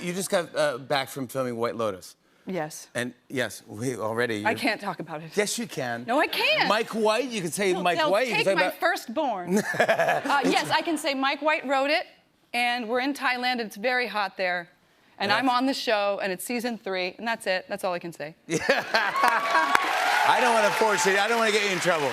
You just got back from filming White Lotus. Yes. And yes, already. I can't talk about it. Yes, you can. No, I can't. Mike White, you can say Mike White. You Take can say my firstborn. Yes, I can say Mike White wrote it, and we're in Thailand, and it's very hot there. And I'm on the show, and it's season 3, and that's it. That's all I can say. I don't want to force it. I don't want to get you in trouble.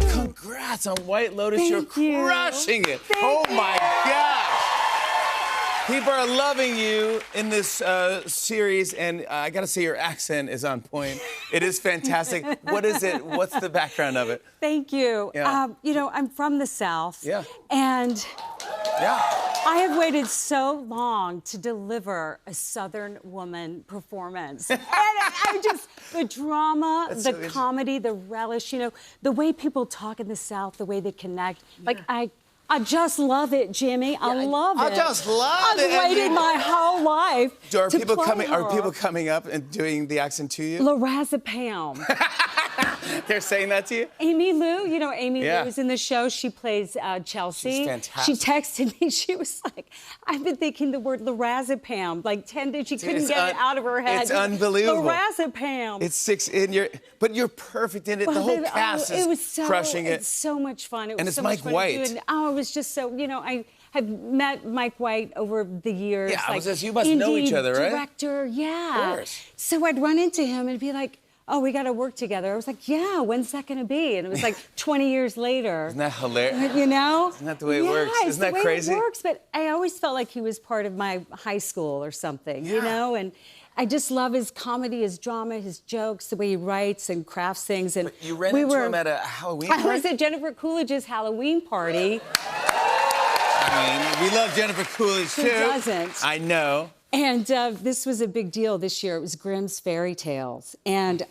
Congrats on White Lotus. You're crushing it. Oh my gosh. People are loving you in this series, and I gotta say your accent is on point. It is fantastic. What is it? What's the background of it? Thank you. Yeah. You know, I'm from the South. Yeah. And Yeah. I have waited so long to deliver a Southern woman performance. And I just, the drama, the comedy, the relish, you know, the way people talk in the South, the way they connect. Like, I just love it, Jimmy. I love it. I just love it. I've waited my whole life Are to people play coming? her. Are people coming up and doing the accent to you? Lorazepam. They're saying that to you? Amy Lou, you know Amy Yeah. Lou is in the show. She plays Chelsea. She's fantastic. She texted me. She was like, "I've been thinking the word lorazepam like 10 days. She couldn't get it out of her head. It's unbelievable. Lorazepam. It's 6 in your, but you're perfect in it. The whole cast is crushing it. It's so much fun. It was And it's so Mike much fun White. To do. And, it was just so, you know, I have met Mike White over the years. Yeah, I was like, just, you must know each other, right? Director, yeah. Of course. So I'd run into him and be like, "Oh, we got to work together." I was like, "Yeah, when's that going to be?" And it was like 20 years later. Isn't that hilarious? You know? Isn't that the way it works? Isn't that crazy? It works, but I always felt like he was part of my high school or something, you know? And I just love his comedy, his drama, his jokes, the way he writes and crafts things. And But you ran into him at a Halloween party? I was at Jennifer Coolidge's Halloween party. I mean, we love Jennifer Coolidge, too. Who doesn't? I know. And this was a big deal this year. It was Grimm's Fairy Tales. And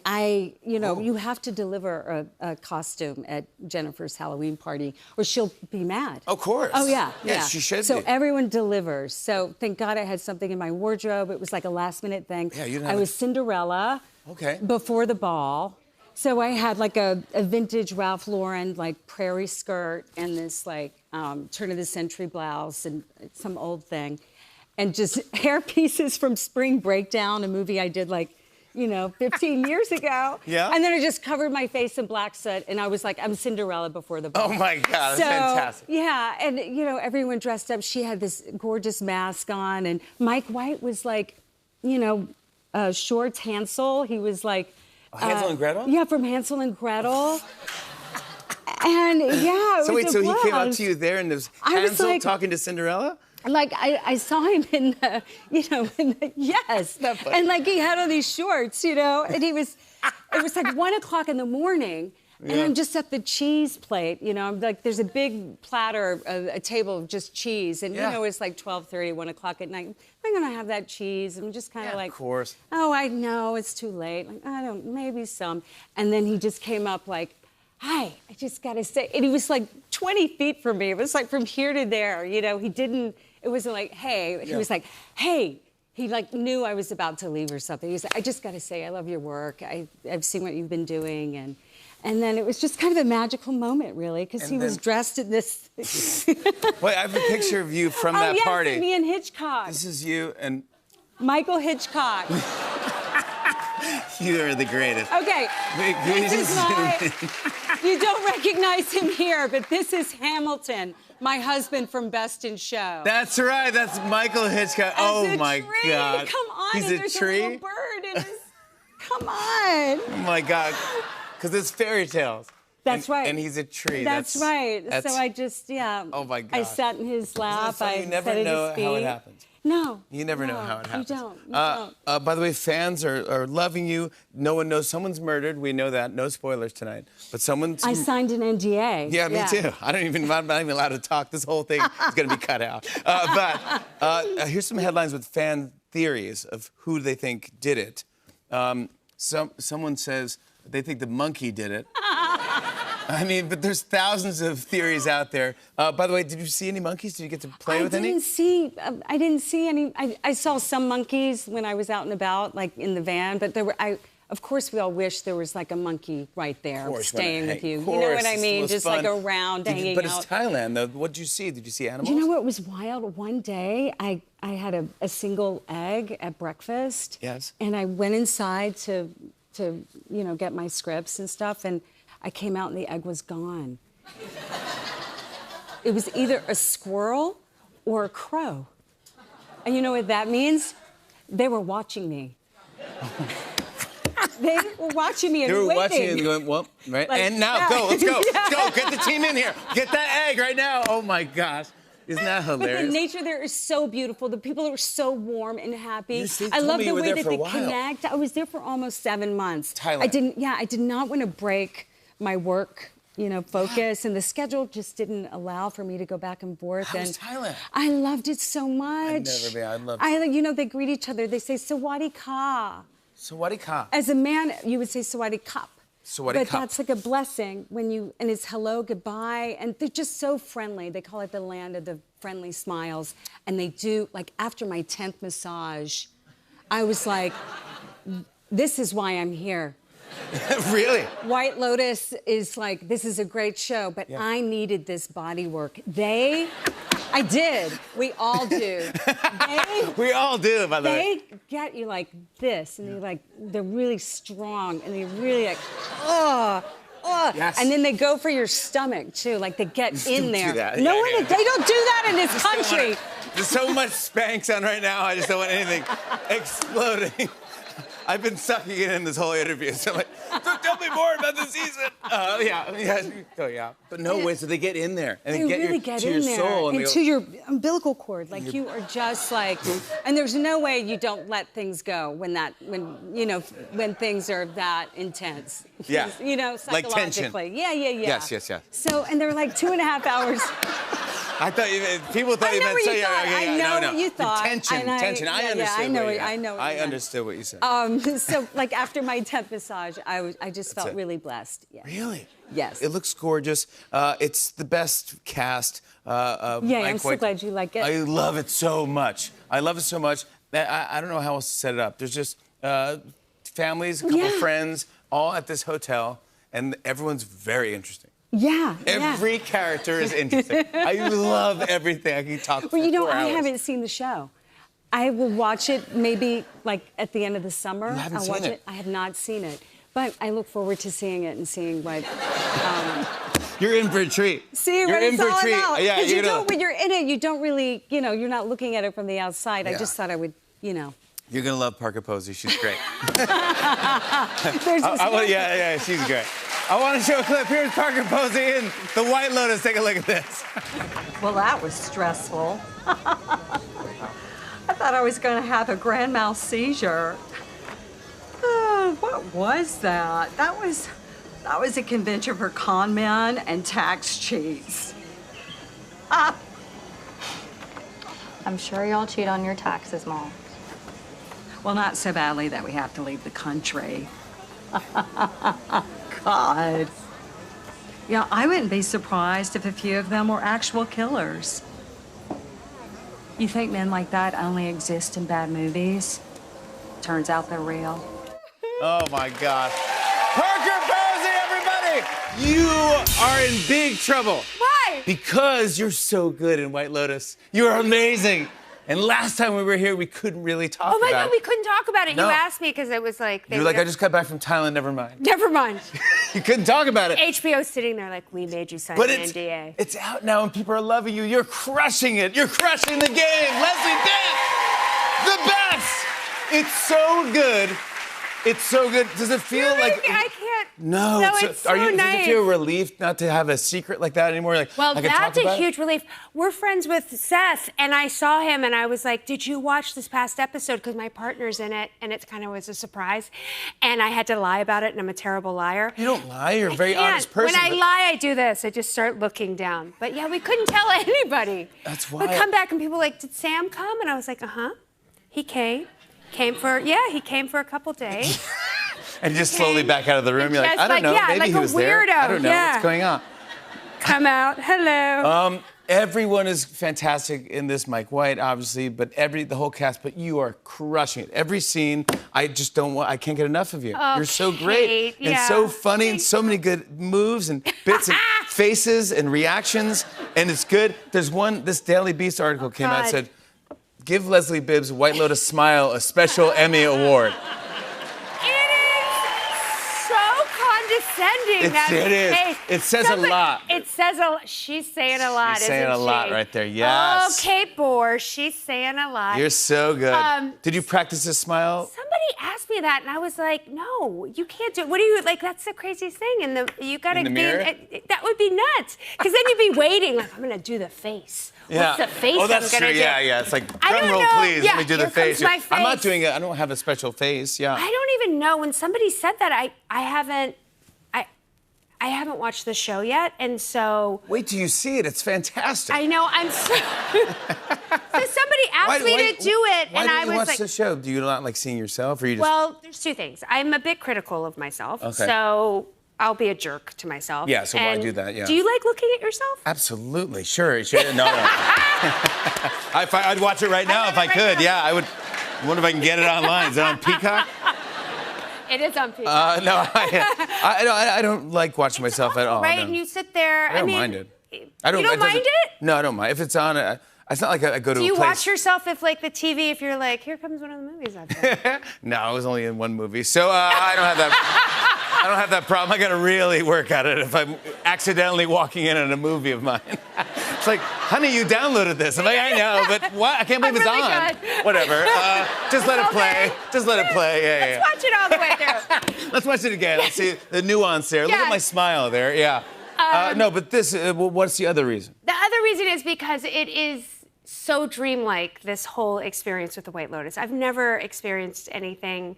you have to deliver a costume at Jennifer's Halloween party or she'll be mad. Of course. Oh, yeah. Yes, she should So be. everyone delivers. So thank God I had something in my wardrobe. It was like a last-minute thing. Yeah, you didn't I have was Cinderella Okay. before the ball. So I had like a vintage Ralph Lauren like prairie skirt and this like turn-of-the-century blouse and some old thing. And just hair pieces from Spring Breakdown, a movie I did like, 15 years ago. Yeah. And then I just covered my face in black soot, and I was like, I'm Cinderella before the ball. Oh my God, that's fantastic. Yeah, and everyone dressed up. She had this gorgeous mask on, and Mike White was like, Shorts Hansel. He was like. Hansel and Gretel? Yeah, from Hansel and Gretel. And yeah, it So was wait, a so he came up blast. to you there and there's I was Hansel like- talking to Cinderella? Like I saw him in the, yes, and like he had all these shorts, and he was, it was like 1 o'clock in the morning, and I'm just at the cheese plate, I'm like, there's a big platter, a table of just cheese, and it's like 12:30, 1 o'clock at night. I'm gonna have that cheese, and I'm just kind of like, of course. Oh, I know it's too late. Like, I don't, maybe some, and then he just came up like. Hi, I just gotta say, and he was like 20 feet from me. It was like from here to there, he didn't, it wasn't like, hey, he was like, hey. He like knew I was about to leave or something. He was like, I just gotta say, I love your work. I've seen what you've been doing. And then it was just kind of a magical moment, really, because he was dressed in this. Wait, I have a picture of you from that yes, party. Me and Hitchcock. This is you and... Michael Hitchcock. You are the greatest. Okay, this is my, you don't recognize him here, but this is Hamilton, my husband from Best in Show. That's right, that's Michael Hitchcock. Oh my God. Come on, He's and a there's tree? a little bird in his, come on. Oh my God, because it's fairy tales. That's right. And he's a tree. That's right. That's, so I just, Oh my God. I sat in his lap. So you never sat at know his feet. how it happens. No. You never know how it happens. You don't. You don't. By the way, fans are loving you. No one knows someone's murdered. We know that. No spoilers tonight. But someone's... I signed an NDA. Yeah, me too. I'm not even allowed to talk. This whole thing is going to be cut out. But here's some headlines with fan theories of who they think did it. Someone says they think the monkey did it. I mean, but there's thousands of theories out there. By the way, did you see any monkeys? Did you get to play with any? I didn't see any. I saw some monkeys when I was out and about, like in the van, but there were. of course, we all wish there was like a monkey right there staying with you. Of You know what course, I mean? it's Just fun. like around, hanging But out. it's Thailand, though. What did you see? Did you see animals? You know what was wild? One day, I had a single egg at breakfast. Yes. And I went inside to get my scripts and stuff, and I came out and the egg was gone. It was either a squirrel or a crow. And you know what that means? They were watching me. They were watching me and They were waiting. watching and going, well, right? Like, and now, yeah. go, let's go, Yeah. let's go. Get the team in here. Get that egg right now. Oh, my gosh. Isn't that But hilarious? the nature there is so beautiful. The people are so warm and happy. You I told love me the you were way there that for a they while. connect. I was there for almost 7 months. Thailand. I did not want to break my work, focus, and the schedule just didn't allow for me to go back and forth. How and was Thailand? I loved it so much. I'd never been. I'd love to. They greet each other. They say Sawadee Ka. Sawadee Ka. As a man, you would say Sawadee Cup. Sawadee But Cup. that's like a blessing and it's hello, goodbye, and they're just so friendly. They call it the land of the friendly smiles, and they do, like after my 10th massage, I was like, this is why I'm here. Really? White Lotus is like, this is a great show, but Yeah. I needed this body work. I did. We all do. We all do, by the way. They get you like this, and they're really strong, and they're really like, oh. Yes. And then they go for your stomach too, like they get in Don't do there. that. No Yeah, one, yeah. they don't do that in this country. There's so much Spanx on right now. I just don't want anything exploding. I've been sucking it in this whole interview. So I'm like, so tell me more about the season. Yeah. But no way, so they get in there and They they really get get to in your there soul. and they to go, your umbilical cord. Like you are just like, and there's no way you don't let things go when things are that intense. Yeah. Like tension. Psychologically. Yeah. Yes. So, and they're like 2.5 hours. I thought people thought I you know meant what so. you Yeah, thought. yeah, I yeah, know no. what you thought. Tension. And I understood. I know what you I know what I you meant. understood what you said. So like after my 10th massage, I just felt it. really blessed. Yeah. Really? Yes. It looks gorgeous. It's the best cast. Yeah, I'm so glad you like it. I love it so much. I don't know how else to set it up. There's just families, a couple friends, all at this hotel, and everyone's very interesting. Yeah. Every character is interesting. I love everything. I can talk for Well, 4 I hours. haven't seen the show. I will watch it maybe like at the end of the summer. You haven't I'll seen watch it? I have not seen it. But I look forward to seeing it and seeing what You're in for a treat. see You're what in it's for a all treat. about. Yeah, Because you're gonna, when you're in it, you don't really, you're not looking at it from the outside. I Yeah. just thought I would, You're gonna love Parker Posey. She's great. There's this Yeah, she's great. I want to show a clip. Here's Parker Posey in The White Lotus. Take a look at this. Well, that was stressful. I thought I was going to have a grand mal seizure. What was that? That was a convention for con men and tax cheats. I'm sure y'all cheat on your taxes, Mom. Well, not so badly that we have to leave the country. God. Yeah, I wouldn't be surprised if a few of them were actual killers. You think men like that only exist in bad movies? Turns out they're real. Oh my gosh. Parker Posey, everybody! You are in big trouble. Why? Because you're so good in White Lotus. You are amazing. And last time we were here, we couldn't really talk Oh my about God, it. we couldn't talk about it. No. You asked me because it was like You were like, I just got back from Thailand, never mind. Never mind. You couldn't talk about it. HBO's sitting there like, we made you sign But an NDA. it's out now and people are loving you. You're crushing it. You're crushing the game. Leslie Bibb, the best. It's so good. It's so good. Does it feel like... I can't. No. it's so Does nice. it feel relieved not to have a secret like that anymore? Like, Well, I can that's talk a about it? huge relief. We're friends with Seth, and I saw him, and I was like, did you watch this past episode? Because my partner's in it, and it kind of was a surprise. And I had to lie about it, and I'm a terrible liar. You don't lie. You're a very Can't. honest person. When I but- lie, I do this. I just start looking down. But yeah, we couldn't tell anybody. That's We why- come back, and people were like, did Sam come? And I was like, uh-huh. He came. He came for a couple days. And you just slowly back out of the room. You're like, Just I don't like, know. yeah, Maybe like he a was there. weirdo, I don't know yeah. what's going on. Come out. Hello. Everyone is fantastic in this. Mike White, obviously, but the whole cast. But you are crushing it. Every scene, I can't get enough of you. You're so great and so funny and so many good moves and bits and faces and reactions, and it's good. There's this Daily Beast article came out and said, "Give Leslie Bibb's White Lotus Smile a special Emmy award." It is. It says a lot. It says a lot. She's saying a lot, She's saying isn't a lot she? right there. Yes. Oh, Kate Bohr, she's saying a lot. You're so good. Did you practice this smile? Somebody asked me that, and I was like, "No, you can't do it. What do you like? That's the craziest thing." And you gotta In the mirror? that would be nuts, because then you'd be waiting. Like, I'm gonna do the face. What's the face Oh, that's I'm gonna true. do? Yeah. It's like I drum don't roll, know. please. Yeah, Let me do the here face. comes my face. I'm not doing it. I don't have a special face. Yeah. I don't even know. When somebody said that, I haven't watched the show yet, and so. Wait till you see it. It's fantastic. I know. I'm so. So somebody asked me to do it, why and do I you was watch like, the show? Do you not like seeing yourself, or you just? well, there's two things. I'm a bit critical of myself, Okay. so I'll be a jerk to myself. Yeah, so why And do that? Yeah. Do you like looking at yourself? Absolutely, sure. No. I'd watch it right now if I could. Yeah, I would. I wonder if I can get it online. Is it on Peacock? It is on Peacock. No, I don't like watching myself at all. Right, no. and you sit there. I don't mind it. I don't. You don't mind it? No, I don't mind. If it's on, it's not like I go to Do a you place. watch yourself if, like, the TV, if you're like, here comes one of the movies I've done? No, I was only in one movie, so I don't have that. I don't have that problem. I got to really work at it if I'm accidentally walking in on a movie of mine. It's like, honey, you downloaded this. I'm like, I know, but what? I can't believe it's really on. good. Whatever. Just let it play. Just let it play. Yeah. Let's watch it all the way through. Let's watch it again. Let's see the nuance there. Look at Yeah. my smile there. Yeah. No, but this. What's the other reason? The other reason is because it is so dreamlike, this whole experience with the White Lotus. I've never experienced anything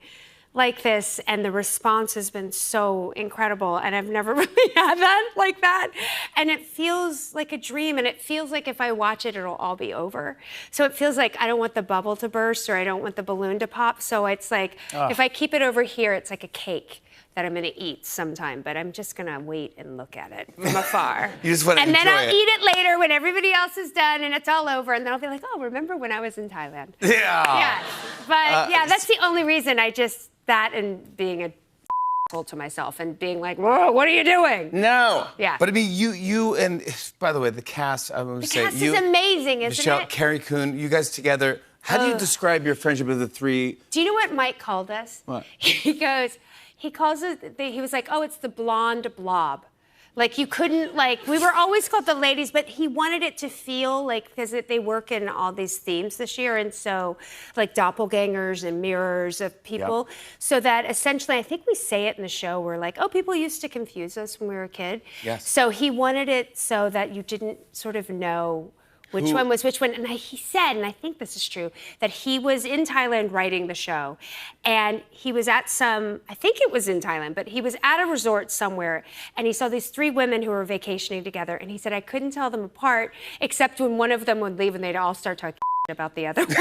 like this, and the response has been so incredible, and I've never really had that like that. And it feels like a dream, and it feels like if I watch it, it'll all be over. So it feels like I don't want the bubble to burst, or I don't want the balloon to pop. So it's like, if I keep it over here, it's like a cake that I'm gonna eat sometime, but I'm just gonna wait and look at it from afar. You just wanna and then enjoy I'll it. eat it later when everybody else is done and it's all over, and then I'll be like, oh, remember when I was in Thailand? Yeah. Yeah. But yeah, that's the only reason. That and being a asshole to myself and being like, whoa, what are you doing? No. Yeah. But I mean, you and by the way, the cast. I would The say cast you, is amazing, isn't Michelle, it? Carrie Coon, you guys together. How do you describe your friendship with the three? Do you know what Mike called us? What? He calls it, he was like, oh, it's the blonde blob. Like, you couldn't, like, we were always called the ladies, but he wanted it to feel like, because they work in all these themes this year, and so, like, doppelgangers and mirrors of people. Yep. So that essentially, I think we say it in the show, we're like, oh, people used to confuse us when we were a kid. Yes. So he wanted it so that you didn't sort of know which one was which one. And he said, and I think this is true, that he was in Thailand writing the show. And he was at I think it was in Thailand, but he was at a resort somewhere. And he saw these three women who were vacationing together. And he said, I couldn't tell them apart, except when one of them would leave and they'd all start talking about the other one.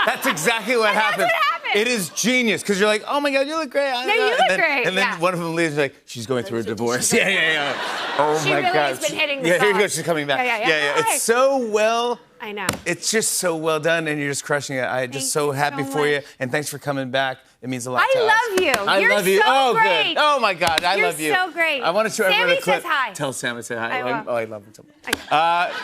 That's exactly what happens. what happened. It is genius because you're like, oh my God, you look great. Yeah, you look great, And then yeah. one of them leaves, like, she's going through a divorce. Yeah. Oh She my really God. has been hitting the Yeah, here you song. go. She's coming back. Yeah. Hi. It's so well. I know. It's just so well done, and you're just crushing it. I'm just Thank so you happy so for you, much. and thanks for coming back. It means a lot I to us. love you. I You're love you. so Oh, great. good. Oh my God, I You're love you. so great. I want to show everyone a Sammy clip. says hi. Tell Sam I say hi. I will. Oh, I love him so much. Okay.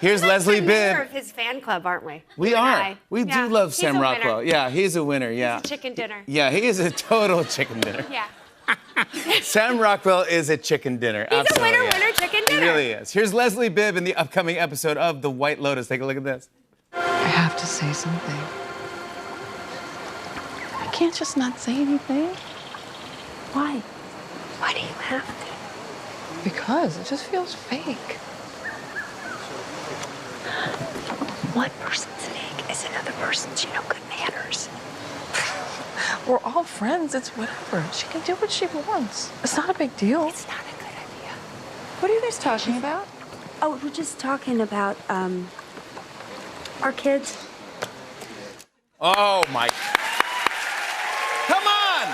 Here's Leslie We're Bibb. of his fan club, aren't we? We You and are. I. We Yeah. do love He's Sam a winner. Rockwell. Yeah, he's a winner. Yeah. He's a chicken dinner. Yeah, he is a total chicken dinner. Yeah. Sam Rockwell is a chicken dinner. He's Absolutely, a winner, chicken dinner. He really is. Here's Leslie Bibb in the upcoming episode of The White Lotus. Take a look at this. I have to say something. I can't just not say anything. Why? Why do you have to? Because it just feels fake. One person's fake is another person's, good manners. We're all friends. It's whatever. She can do what she wants. It's not a big deal. It's not a good idea. What are you guys talking about? Oh, we're just talking about, our kids. Oh, my. Come on!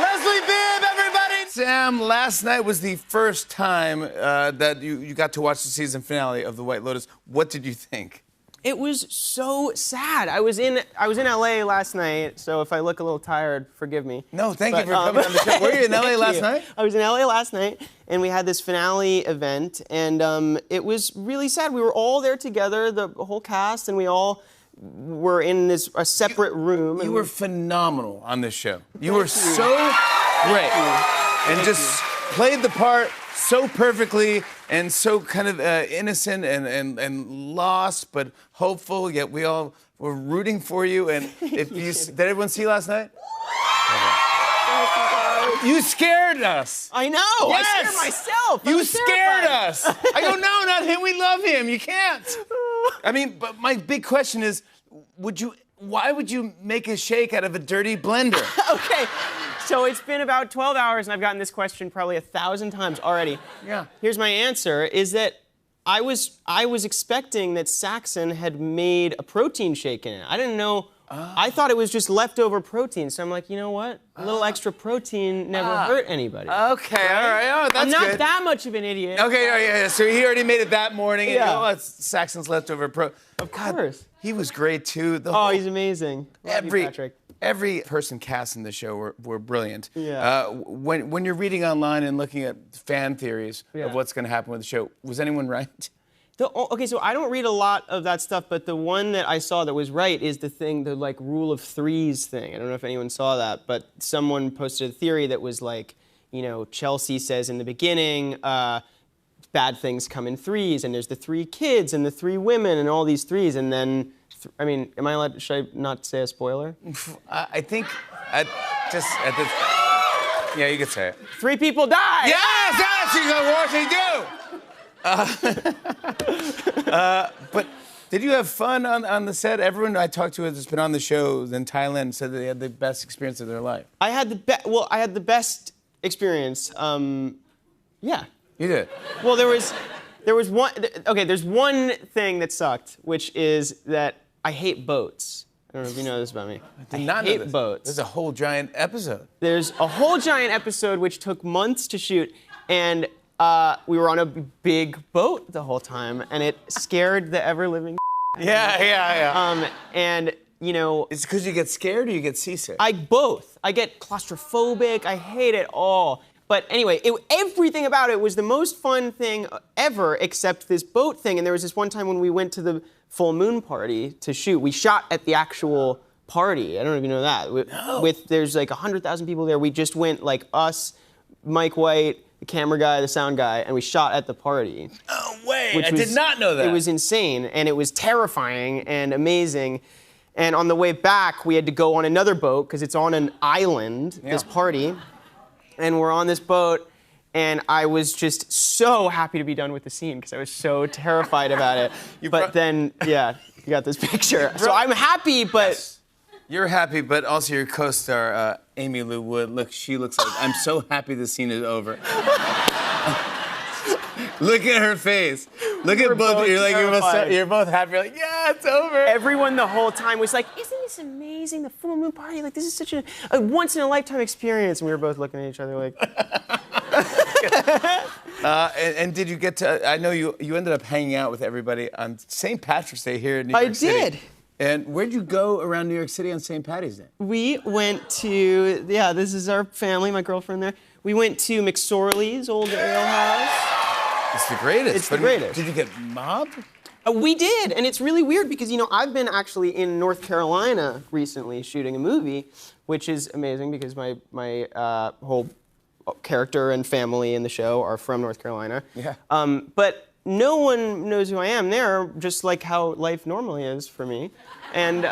Leslie Bibb, everybody! Sam, last night was the first time that you got to watch the season finale of The White Lotus. What did you think? It was so sad. I was in LA last night, so if I look a little tired, forgive me. No, thank you for coming on the show. Were you in LA last night? I was in LA last night, and we had this finale event, and it was really sad. We were all there together, the whole cast, and we all were in a separate room. You were phenomenal on this show. You were so great. And just played the part so perfectly and so kind of innocent and lost, but hopeful, yet we all were rooting for you. And if you, did everyone see last night? You scared us. I know. Yes. I scared myself. You scared us. I go, no, not him. We love him. You can't. I mean, but my big question is, why would you make a shake out of a dirty blender? Okay. So it's been about 12 hours, and I've gotten this question probably 1,000 times already. Yeah. Here's my answer, is that I was expecting that Saxon had made a protein shake in it. I didn't know. I thought it was just leftover protein. So I'm like, you know what? A little extra protein never hurt anybody. Okay, all right. Oh, that's I'm not good. that much of an idiot. Okay, yeah. So he already made it that morning. And, Yeah. oh, it's Saxon's leftover Of course. He was great, too. He's amazing. Love you, Patrick. Every person cast in the show were brilliant. Yeah. When you're reading online and looking at fan theories of what's going to happen with the show, was anyone right? Okay, so I don't read a lot of that stuff, but the one that I saw that was right is the like rule of threes thing. I don't know if anyone saw that, but someone posted a theory that was like, Chelsea says in the beginning, bad things come in threes, and there's the 3 kids and the 3 women and all these threes, and then, am I allowed? Should I not say a spoiler? I think at this. Yeah, you could say it. 3 people die. Yes, that's what they do. But did you have fun on the set? Everyone I talked to that's been on the show in Thailand said that they had the best experience of their life. I had the best experience. Yeah. You did. Well, there was one. Okay, there's one thing that sucked, which is that I hate boats. I don't know if you know this about me. I did not know hate this. boats. There's a whole giant episode. There's a whole giant episode which took months to shoot, and we were on a big boat the whole time, and it scared the ever-living. Yeah. And it's because you get scared or you get seasick. Both. I get claustrophobic. I hate it all. But anyway, everything about it was the most fun thing ever, except this boat thing. And there was this one time when we went to the full moon party to shoot. We shot at the actual party. I don't know if you know that. No. There's like 100,000 people there. We just went, like, us, Mike White, the camera guy, the sound guy, and we shot at the party. Oh, wait. I did not know that. It was insane, and it was terrifying and amazing. And on the way back, we had to go on another boat, because it's on an island, this party. And we're on this boat, and I was just so happy to be done with the scene because I was so terrified about it. But then, you got this picture. So I'm happy, but... Yes. You're happy, but also your co-star, Amy Lou Wood, she looks like, I'm so happy the scene is over. Look at her face. Look at both. You're both happy. You're like, yeah, it's over. Everyone the whole time was like, isn't this amazing? The full moon party. Like, this is such a once-in-a-lifetime experience. And we were both looking at each other like... And did you get to... I know you ended up hanging out with everybody on St. Patrick's Day here in New York City. I did. And where'd you go around New York City on St. Patty's Day? We went to... this is our family, my girlfriend there. We went to McSorley's old ale house. It's the greatest. It's the greatest. Did you get mobbed? We did, and it's really weird because, I've been actually in North Carolina recently shooting a movie, which is amazing because my whole character and family in the show are from North Carolina. Yeah. But no one knows who I am there, just like how life normally is for me. And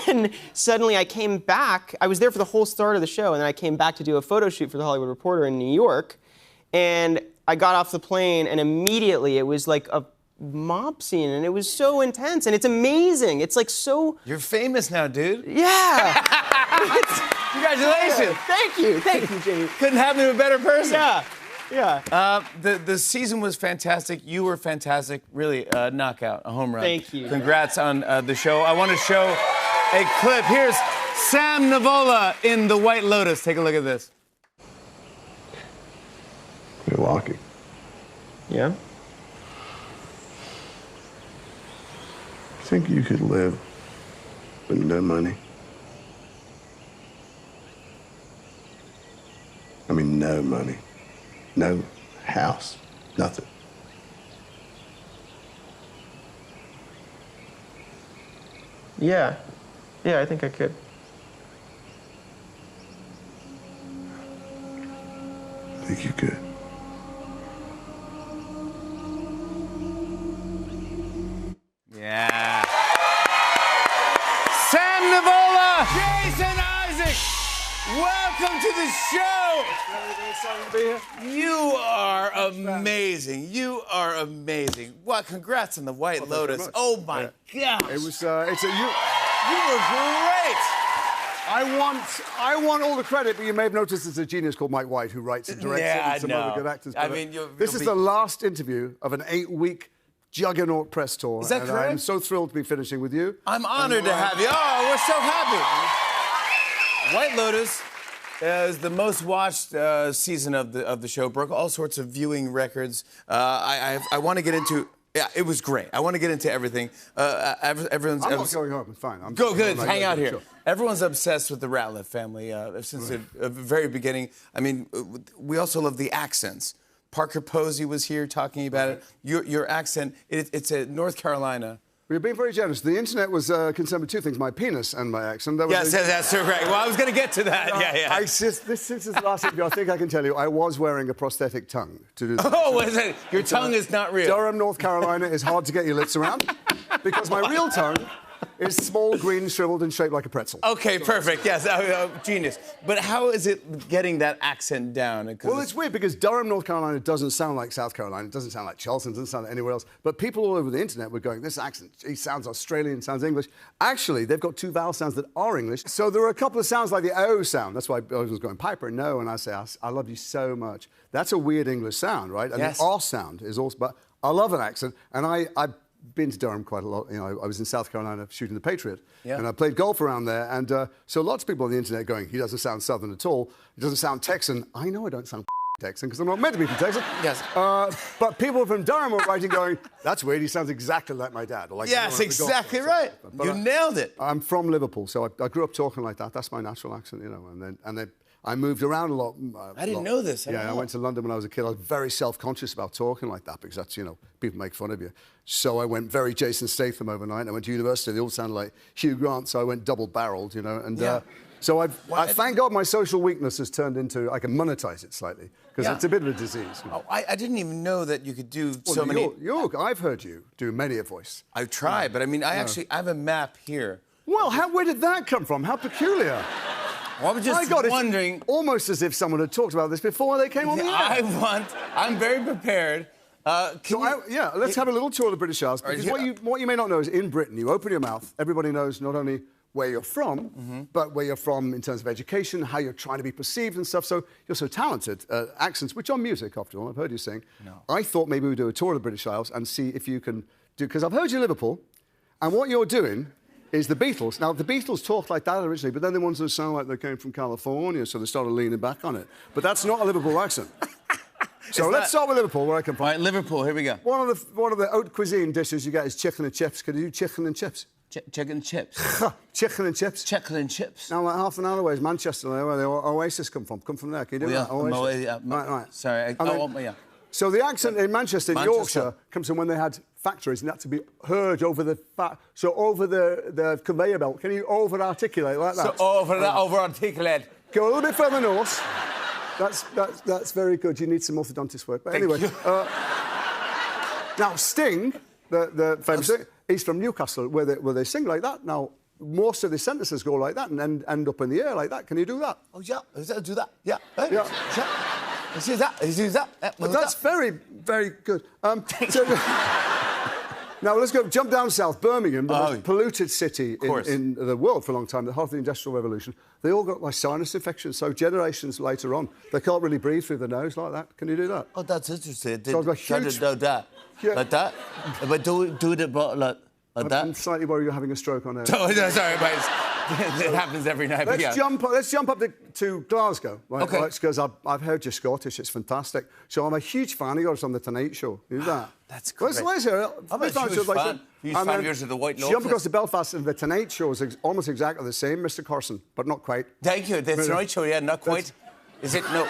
then suddenly I came back. I was there for the whole start of the show, and then I came back to do a photo shoot for The Hollywood Reporter in New York, and I got off the plane, and immediately it was like a mob scene, and it was so intense, and it's amazing. It's like so... You're famous now, dude. Yeah. Congratulations. Thank you, Jamie. Couldn't happen to a better person. Yeah. The season was fantastic. You were fantastic. Really, knockout, a home run. Thank you. Congrats on the show. I want to show a clip. Here's Sam Nivola in The White Lotus. Take a look at this. You're lucky. Yeah? Think you could live with no money? I mean, no money. No house. Nothing. Yeah. Yeah, I think I could. I think you could. Yeah. Sam Nivola, Jason Isaac, welcome to the show. Very excited to be here. You are amazing. You are amazing. Well, congrats on the White Lotus. much. Oh my gosh. It was. You were great. I want all the credit, but you may have noticed there's a genius called Mike White who writes and directs it, and some other good actors. I mean, this is the last interview of an 8-week juggernaut press tour. Is that and correct? I'm so thrilled to be finishing with you. I'm honored to have you. Oh, we're so happy. White Lotus is the most watched season of the show. Broke all sorts of viewing records. I want to get into. Yeah, it was great. I want to get into everything. Everyone's. I'm not going home. It's fine. Go good. Hang out here. Sure. Everyone's obsessed with the Ratliff family since the very beginning. I mean, we also love the accents. Parker Posey was here talking about it. Your accent, it's a North Carolina. You're being very generous. The internet was concerned with two things: my penis and my accent. Yes, that's correct. Well, I was going to get to that. Yeah. Since the last interview, I think I can tell you, I was wearing a prosthetic tongue to do this. Oh, is it? Your tongue is not real. Durham, North Carolina is hard to get your lips around because my real tongue is small, green, shriveled, and shaped like a pretzel. Okay, perfect. Yes, genius. But how is it getting that accent down? Well, it's weird because Durham, North Carolina doesn't sound like South Carolina. It doesn't sound like Charleston. It doesn't sound like anywhere else. But people all over the internet were going, this accent, he sounds Australian, sounds English. Actually, they've got two vowel sounds that are English. So there are a couple of sounds like the O sound. That's why I was going, Piper, no. And I say, I love you so much. That's a weird English sound, right? And yes. the R sound is also, but I love an accent. And I've been to Durham quite a lot. You know, I was in South Carolina shooting The Patriot, and I played golf around there. And so lots of people on the internet going, he doesn't sound Southern at all. He doesn't sound Texan. I know I don't sound Texan because I'm not meant to be from Texas. Yes. But people from Durham were writing, going, that's weird. He sounds exactly like my dad. Or like yes, exactly right. You nailed it. I'm from Liverpool, so I grew up talking like that. That's my natural accent, you know. And then I moved around a lot. I didn't know this. I went to London when I was a kid. I was very self-conscious about talking like that because that's, you know, people make fun of you. So I went very Jason Statham overnight. I went to university. They all sounded like Hugh Grant, so I went double-barreled, you know. And so I thank God my social weakness has turned into, I can monetize it slightly because it's a bit of a disease. You know? Oh, I didn't even know that you could do so many. I've heard you do many a voice. I've tried, but I mean, I have a map here. Well, where did that come from? How peculiar. Well, I was just wondering. It's almost as if someone had talked about this before they came on the air. I'm very prepared. Let's have a little tour of the British Isles. Because what you may not know is in Britain, you open your mouth, everybody knows not only where you're from, but where you're from in terms of education, how you're trying to be perceived and stuff. So you're so talented. Accents, which are music, after all, I've heard you sing. No. I thought maybe we'd do a tour of the British Isles and see if you can do, because I've heard you Liverpool, and what you're doing is the Beatles. Now, the Beatles talked like that originally, but then they wanted to sound like they came from California, so they started leaning back on it. But that's not a Liverpool accent. So let's start with Liverpool, where I come from. All right, Liverpool, here we go. One of the haute cuisine dishes you get is chicken and chips. Could you do chicken and chips? Chicken and chips. Chicken and chips. Chicken and chips. Now, like half an hour away is Manchester, where the Oasis come from. Come from there. Can you do that? Oasis. Right. Sorry. So the accent in Manchester, Yorkshire, comes from when they had factories and that to be heard over the over the conveyor belt. Can you over-articulate like that? So over-articulate. Go a little bit further north. That's very good. You need some orthodontist work. But anyway, now Sting, the famous singer, he's from Newcastle, where they sing like that. Now most of the sentences go like that and then end up in the air like that. Can you do that? Oh yeah, do that. Yeah. Yeah. Is that? But that's very, very good. Now let's jump down south. Birmingham, the most polluted city in the world for a long time, the heart of the Industrial Revolution. They all got like sinus infections. So generations later on, they can't really breathe through the nose like that. Can you do that? Oh, that's interesting. So I've got huge... like that. But do it like that. I'm slightly worried you're having a stroke on air. Sorry, mate. It happens every night. but Let's yeah. jump up to Glasgow. Right, Okay. Because I've heard you're Scottish. It's fantastic. So I'm a huge fan of yours on the Tonight Show. You know that? That's great. Let's hear it. I'm a huge fan. Huge fan of yours of the White Lotus. Jump across to Belfast, and the Tonight Show is almost exactly the same, Mr. Carson, but not quite. Thank you. The Tonight Show, yeah, not quite. Is it? No. Is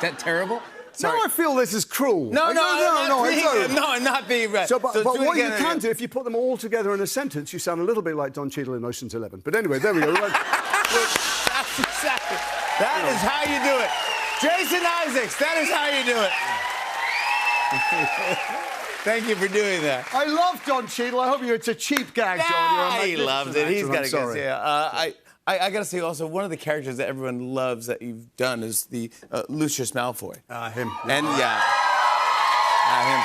that terrible? Sorry. Now I feel this is cruel. No, Like, no, I'm not being right. So, but do it what you again, can again. do, if you put them all together in a sentence, you sound a little bit like Don Cheadle in Ocean's 11. But anyway, there we go. That's exactly. That is how you do it. Jason Isaacs, that is how you do it. Thank you for doing that. I love Don Cheadle. I hope it's a cheap gag, John. Yeah, You're he loves it. He's got to go. get it. I got to say also, one of the characters that everyone loves that you've done is the Lucius Malfoy. Him. And him.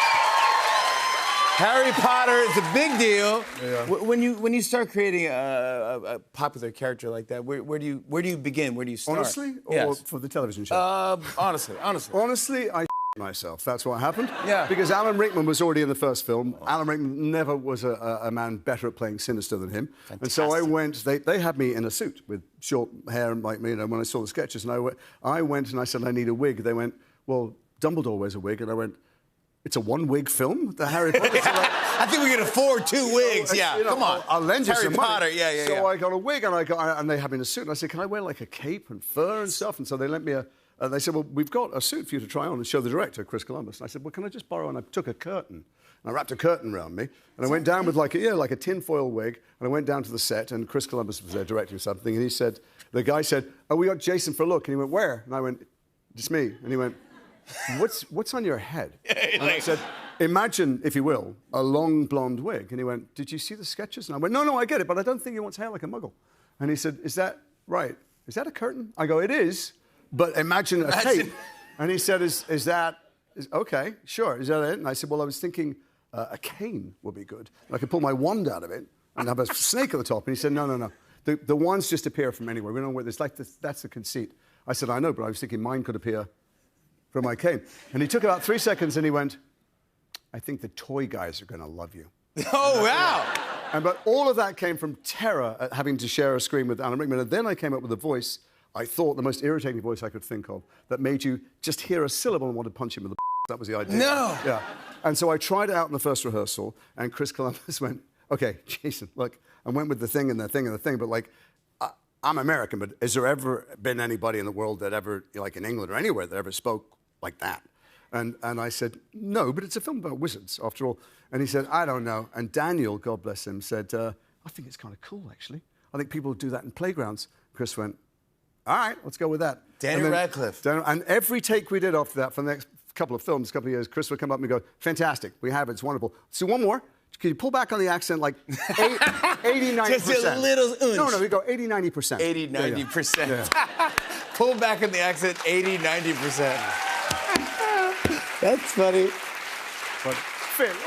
Harry Potter is a big deal. Yeah. When you start creating a popular character like that, where do you begin? Where do you start? Honestly, or Yes. for the television show? Honestly. Honestly, I myself. That's what happened. Yeah. Because Alan Rickman was already in the first film. Alan Rickman never was a man better at playing sinister than him. Fantastic. And so I went. They had me in a suit with short hair like me. You know, when I saw the sketches, and I went and I said I need a wig. They went, well, Dumbledore wears a wig, and I went, it's a one-wig film, the Harry Potter. So I think we can afford 2 wigs. Yeah, you know, come on. I'll lend you Harry some Potter. money. Yeah. So I got a wig, and they had me in a suit. And I said, can I wear like a cape and fur and stuff? And so they lent me they said, well, we've got a suit for you to try on and show the director, Chris Columbus. And I said, well, can I just borrow? And I took a curtain, and I wrapped a curtain around me, and I went down with like a tinfoil wig, and I went down to the set, and Chris Columbus was there directing something, and he said, the guy said, oh, we got Jason for a look. And he went, where? And I went, just me. And he went, what's on your head? And I said, imagine, if you will, a long blonde wig. And he went, did you see the sketches? And I went, no, I get it, but I don't think he wants hair like a muggle. And he said, is that right? Is that a curtain? I go, it is, but imagine a cape. And he said, okay, sure, is that it? And I said, well, I was thinking a cane would be good. And I could pull my wand out of it and have a snake at the top. And he said, no. The wands just appear from anywhere. We don't know where there's like this, that's the conceit. I said, I know, but I was thinking mine could appear from my cane. And he took about 3 seconds and he went, I think the toy guys are going to love you. Oh, wow. But all of that came from terror at having to share a screen with Alan Rickman. And then I came up with a voice, I thought the most irritating voice I could think of, that made you just hear a syllable and want to punch him in the That was the idea. No. Yeah. And so I tried it out in the first rehearsal, and Chris Columbus went, okay, Jason, look, I went with the thing and the thing and the thing, but like, I'm American, but has there ever been anybody in the world that ever, like in England or anywhere, that ever spoke like that? And I said, no, but it's a film about wizards, after all. And he said, I don't know. And Daniel, God bless him, said, I think it's kind of cool, actually. I think people do that in playgrounds. Chris went, all right, let's go with that. Daniel Radcliffe. And every take we did after that, for the next couple of years, Chris would come up and go, fantastic, we have it, it's wonderful. So one more. Can you pull back on the accent like 80, 90%? Just a little oomph. No, we go 80, 90%. 80, 90%. Yeah. Pull back on the accent 80, 90%. That's funny. But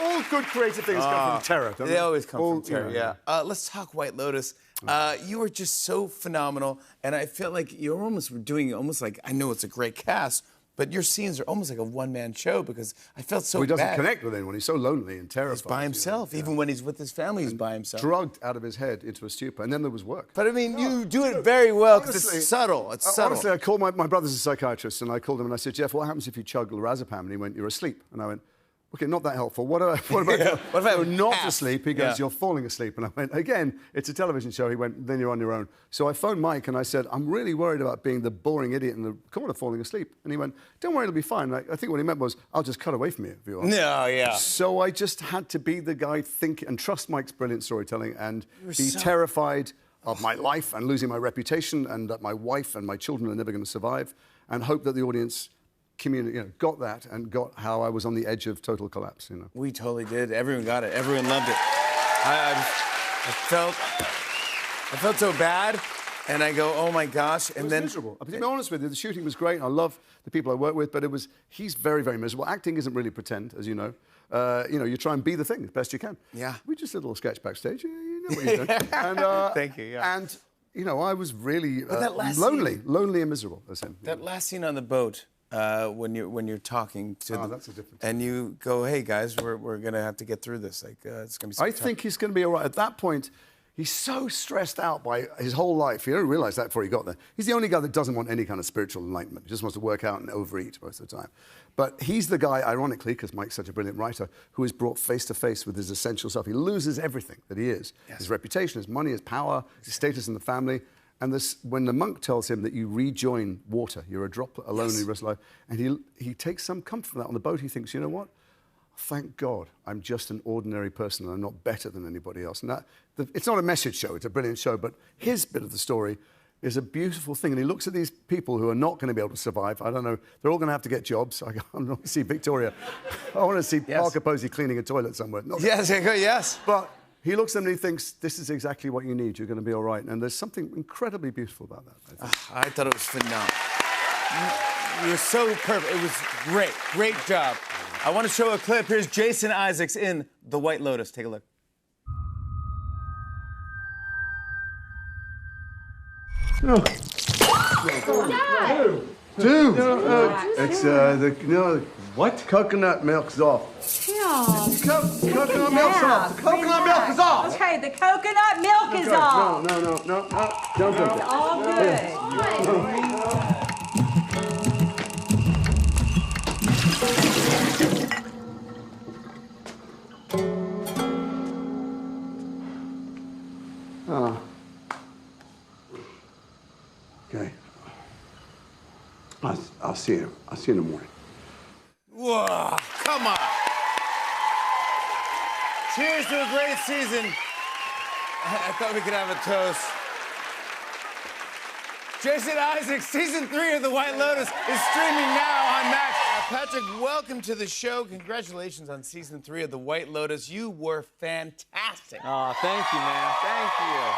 all good creative things come from terror. Don't They always come from terror, you know, yeah. Let's talk White Lotus. You were just so phenomenal, and I felt like you're almost doing almost like, I know it's a great cast, but your scenes are almost like a one-man show because I felt so he doesn't bad. connect with anyone. He's so lonely and terrified. He's by himself. Even when he's with his family, he's by himself. Drugged out of his head into a stupor, and then there was work. But I mean, you do it very well because it's subtle. It's subtle. Honestly, I called my brother's a psychiatrist, and I called him and I said, Jeff, what happens if you chug lorazepam? And he went, you're asleep. And I went, okay, not that helpful. What about you're not asleep? He goes, you're falling asleep. And I went, again, it's a television show. He went, then you're on your own. So I phoned Mike and I said, I'm really worried about being the boring idiot in the corner falling asleep. And he went, don't worry, it'll be fine. I think what he meant was, I'll just cut away from you if you want. No, yeah. So I just had to be the guy, think and trust Mike's brilliant storytelling and be terrified of my life and losing my reputation and that my wife and my children are never going to survive and hope that the audience got that and got how I was on the edge of total collapse. We totally did. Everyone got it. Everyone loved it. I felt so bad, and I go, oh my gosh, and then miserable. To be honest with you, the shooting was great. I love the people I work with, but he's very, very miserable. Acting isn't really pretend, as you know. You try and be the thing as best you can. Yeah. We just did a little sketch backstage. You know what you're doing. And, thank you. Yeah. And I was really lonely and miserable as him. That last scene on the boat. When you're talking to that's a different and you go, hey guys, we're gonna have to get through this. Like it's gonna be. I think he's going to be all right. At that point, He's so stressed out by his whole life. He didn't realize that before he got there. He's the only guy that doesn't want any kind of spiritual enlightenment. He just wants to work out and overeat most of the time. But he's the guy, ironically, because Mike's such a brilliant writer, who is brought face to face with his essential self. He loses everything that he is. Yes. His reputation, his money, his power, his status in the family. And when the monk tells him that you rejoin water, you're a droplet alone in the rest of life, and he takes some comfort from that on the boat. He thinks, you know what? Thank God I'm just an ordinary person and I'm not better than anybody else. And it's not a message show, it's a brilliant show, but his bit of the story is a beautiful thing. And he looks at these people who are not going to be able to survive. I don't know, they're all going to have to get jobs. I want to see Victoria. I want to see Parker Posey cleaning a toilet somewhere. Yes. But he looks at them and he thinks, this is exactly what you need. You're going to be all right. And there's something incredibly beautiful about that. I thought it was phenomenal. You were so perfect. It was great. Great job. I want to show a clip. Here's Jason Isaacs in The White Lotus. Take a look. No. Dude. It's what? Coconut milk's off. Yeah. Coconut milk's off. The coconut milk is off. Okay, the coconut milk is off. No. Don't drink it. All good. Okay. I'll see you. I'll see you in the morning. Whoa, come on. Cheers to a great season. I thought we could have a toast. Jason Isaacs, season 3 of The White Lotus is streaming now on Max. Patrick, welcome to the show. Congratulations on season 3 of The White Lotus. You were fantastic. Oh, thank you, man. Thank you.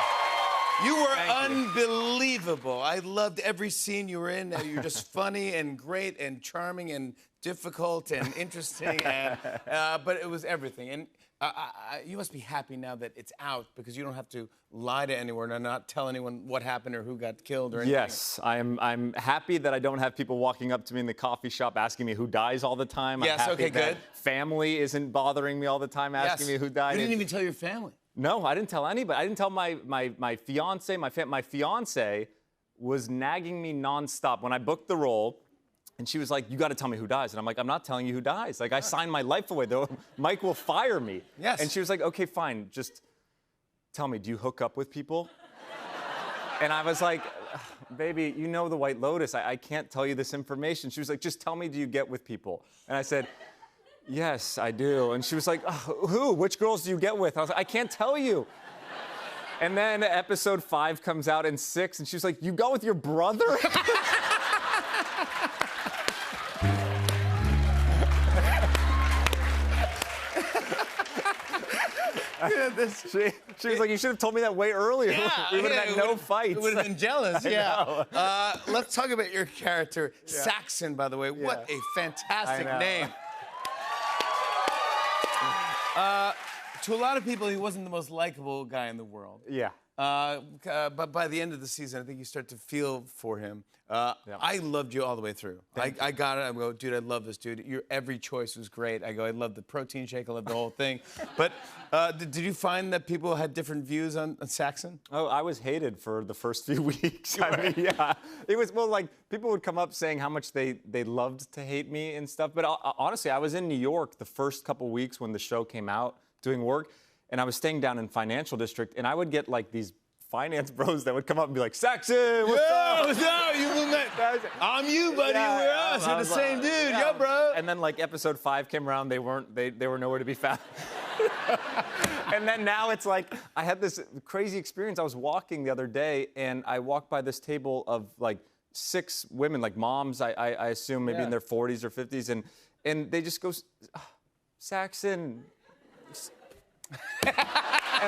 You were unbelievable. I loved every scene you were in. You're just funny and great and charming and difficult and interesting. But it was everything. And you must be happy now that it's out because you don't have to lie to anyone or not tell anyone what happened or who got killed or anything. Yes, I'm happy that I don't have people walking up to me in the coffee shop asking me who dies all the time. Yes, I'm happy okay, that good. family isn't bothering me all the time asking me who died. You didn't even tell your family. No, I didn't tell anybody. I didn't tell my fiance. My fiance was nagging me nonstop when I booked the role. And she was like, you got to tell me who dies. And I'm like, I'm not telling you who dies. Like, I signed my life away, though. Mike will fire me. Yes. And she was like, okay, fine. Just tell me, do you hook up with people? And I was like, baby, you know The White Lotus. I can't tell you this information. She was like, just tell me, do you get with people? And I said, yes, I do. And she was like, who? Which girls do you get with? I was like, I can't tell you. And then episode 5 comes out and 6, and she was like, you go with your brother? She was like, you should have told me that way earlier. We would have had no fights. We would have been jealous, yeah. Let's talk about your character, Saxon, by the way. What a fantastic name. To a lot of people, he wasn't the most likable guy in the world. Yeah. But by the end of the season, I think you start to feel for him. I loved you all the way through. I got it. I go, dude, I love this dude. Your every choice was great. I go, I love the protein shake. I love the whole thing. But did you find that people had different views on Saxon? Oh, I was hated for the first few weeks. I mean, yeah. It was, well, like, people would come up saying how much they loved to hate me and stuff. But honestly, I was in New York the first couple weeks when the show came out doing work. And I was staying down in Financial District, and I would get, like, these finance bros that would come up and be like, Saxon, what's up? What's up? I'm you, buddy. We're us. We're the same dude. Yo, bro. And then, like, episode 5 came around. They were nowhere to be found. And then now it's like, I had this crazy experience. I was walking the other day, and I walked by this table of, like, 6 women, like moms, I assume, maybe in their 40s or 50s, and they just go, Saxon. And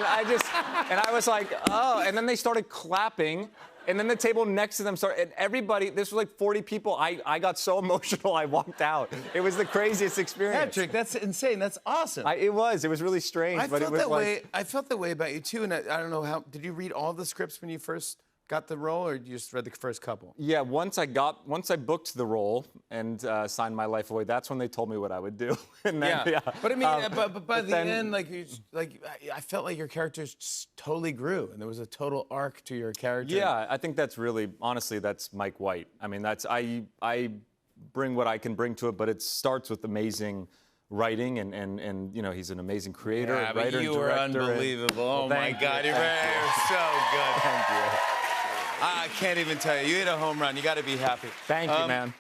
I was like, oh, and then they started clapping, and then the table next to them started, and everybody, this was like 40 people, I got so emotional, I walked out. It was the craziest experience. Patrick, that's insane, that's awesome. It was really strange, but it was I felt that way about you too, and I don't know how, did you read all the scripts when you first got the role, or you just read the first couple? Yeah, once I booked the role and signed my life away, that's when they told me what I would do. And then, But I mean, but by the end, I felt like your character just totally grew, and there was a total arc to your character. Yeah, I think that's really, honestly, that's Mike White. I mean, I bring what I can bring to it, but it starts with amazing writing, and you know, he's an amazing creator, Yeah, but writer, you and were director. unbelievable. Oh my God, you're so good. Thank you. I can't even tell you. You hit a home run. You got to be happy. Thank you, man.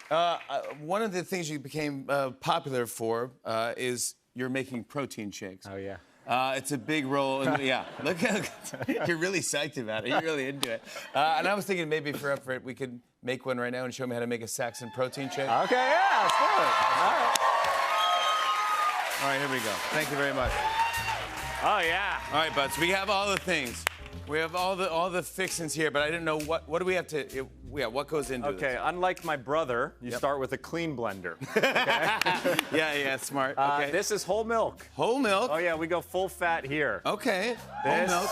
One of the things you became popular for is you're making protein shakes. Oh yeah. It's a big role. Yeah, look, you're really psyched about it. You're really into it. And I was thinking maybe for it, we could make one right now and show me how to make a Saxon protein shake. Okay, yeah, let's do it. All right. All right, here we go. Thank you very much. Oh yeah. All right, buds. We have all the things. We have all the fixings here, but I didn't know what do we have to. What goes into this? Okay, unlike my brother, you start with a clean blender. Yeah, smart. Okay. This is whole milk. Whole milk. Oh yeah, we go full fat here. Okay. This, whole milk.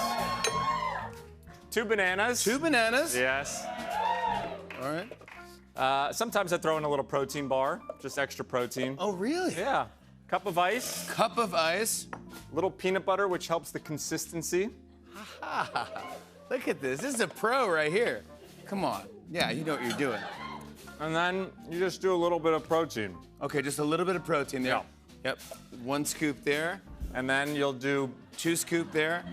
2 bananas. 2 bananas. Yes. All right. Sometimes I throw in a little protein bar, just extra protein. Oh really? Yeah. Cup of ice. Cup of ice. Little peanut butter, which helps the consistency. Look at this. This is a pro right here. Come on. Yeah, you know what you're doing. And then you just do a little bit of protein. Okay, just a little bit of protein there. Yeah. Yep. 1 scoop there. And then you'll do 2 scoop there.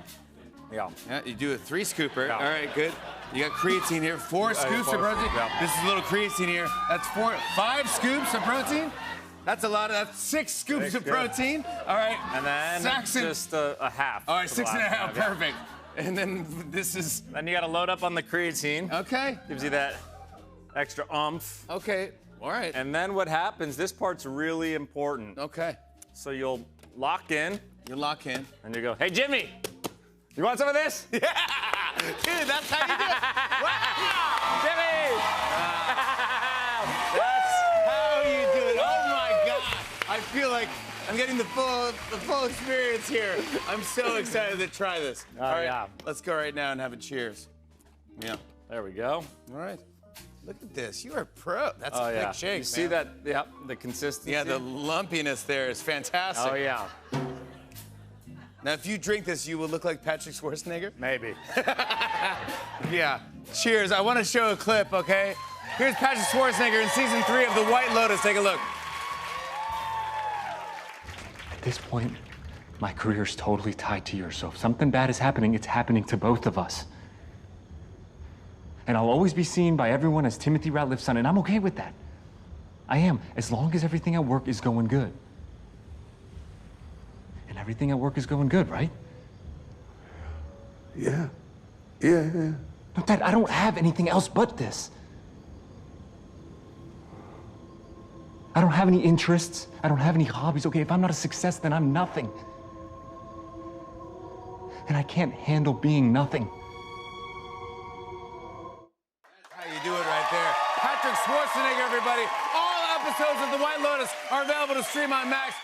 Yeah. Yeah, you do a 3 scooper. Yeah. All right, good. You got creatine here. 4 scoops of protein. Yeah. This is a little creatine here. That's 5 scoops of protein. That's a lot. That's 6 scoops of protein. All right. And then Saxon. just a half. All right, 6 and a half. Yeah. Perfect. And then this is. Then you got to load up on the creatine. Okay. Gives you that extra oomph. Okay. All right. And then what happens? This part's really important. Okay. So you'll lock in. You lock in. And you go, hey Jimmy, you want some of this? Yeah. Dude, that's how you do it. Wow. Jimmy. That's how you do it. Oh my God. I feel like I'm getting the full experience here. I'm so excited to try this. All right, yeah. let's go right now and have a cheers. Yeah. There we go. All right. Look at this. You are a pro. That's Oh a yeah. big shake, You see that? Yeah, the consistency. Yeah, the lumpiness there is fantastic. Oh yeah. Now, if you drink this, you will look like Patrick Schwarzenegger. Maybe. Yeah. Cheers. I want to show a clip, okay? Here's Patrick Schwarzenegger in season 3 of The White Lotus. Take a look. At this point, my career's totally tied to yours. So if something bad is happening, it's happening to both of us. And I'll always be seen by everyone as Timothy Ratliff's son, and I'm okay with that. I am, as long as everything at work is going good. And everything at work is going good, right? Yeah. No, Dad, I don't have anything else but this. I don't have any interests. I don't have any hobbies. Okay, if I'm not a success, then I'm nothing. And I can't handle being nothing. How you do it right there. Patrick Schwarzenegger, everybody. All episodes of The White Lotus are available to stream on Max.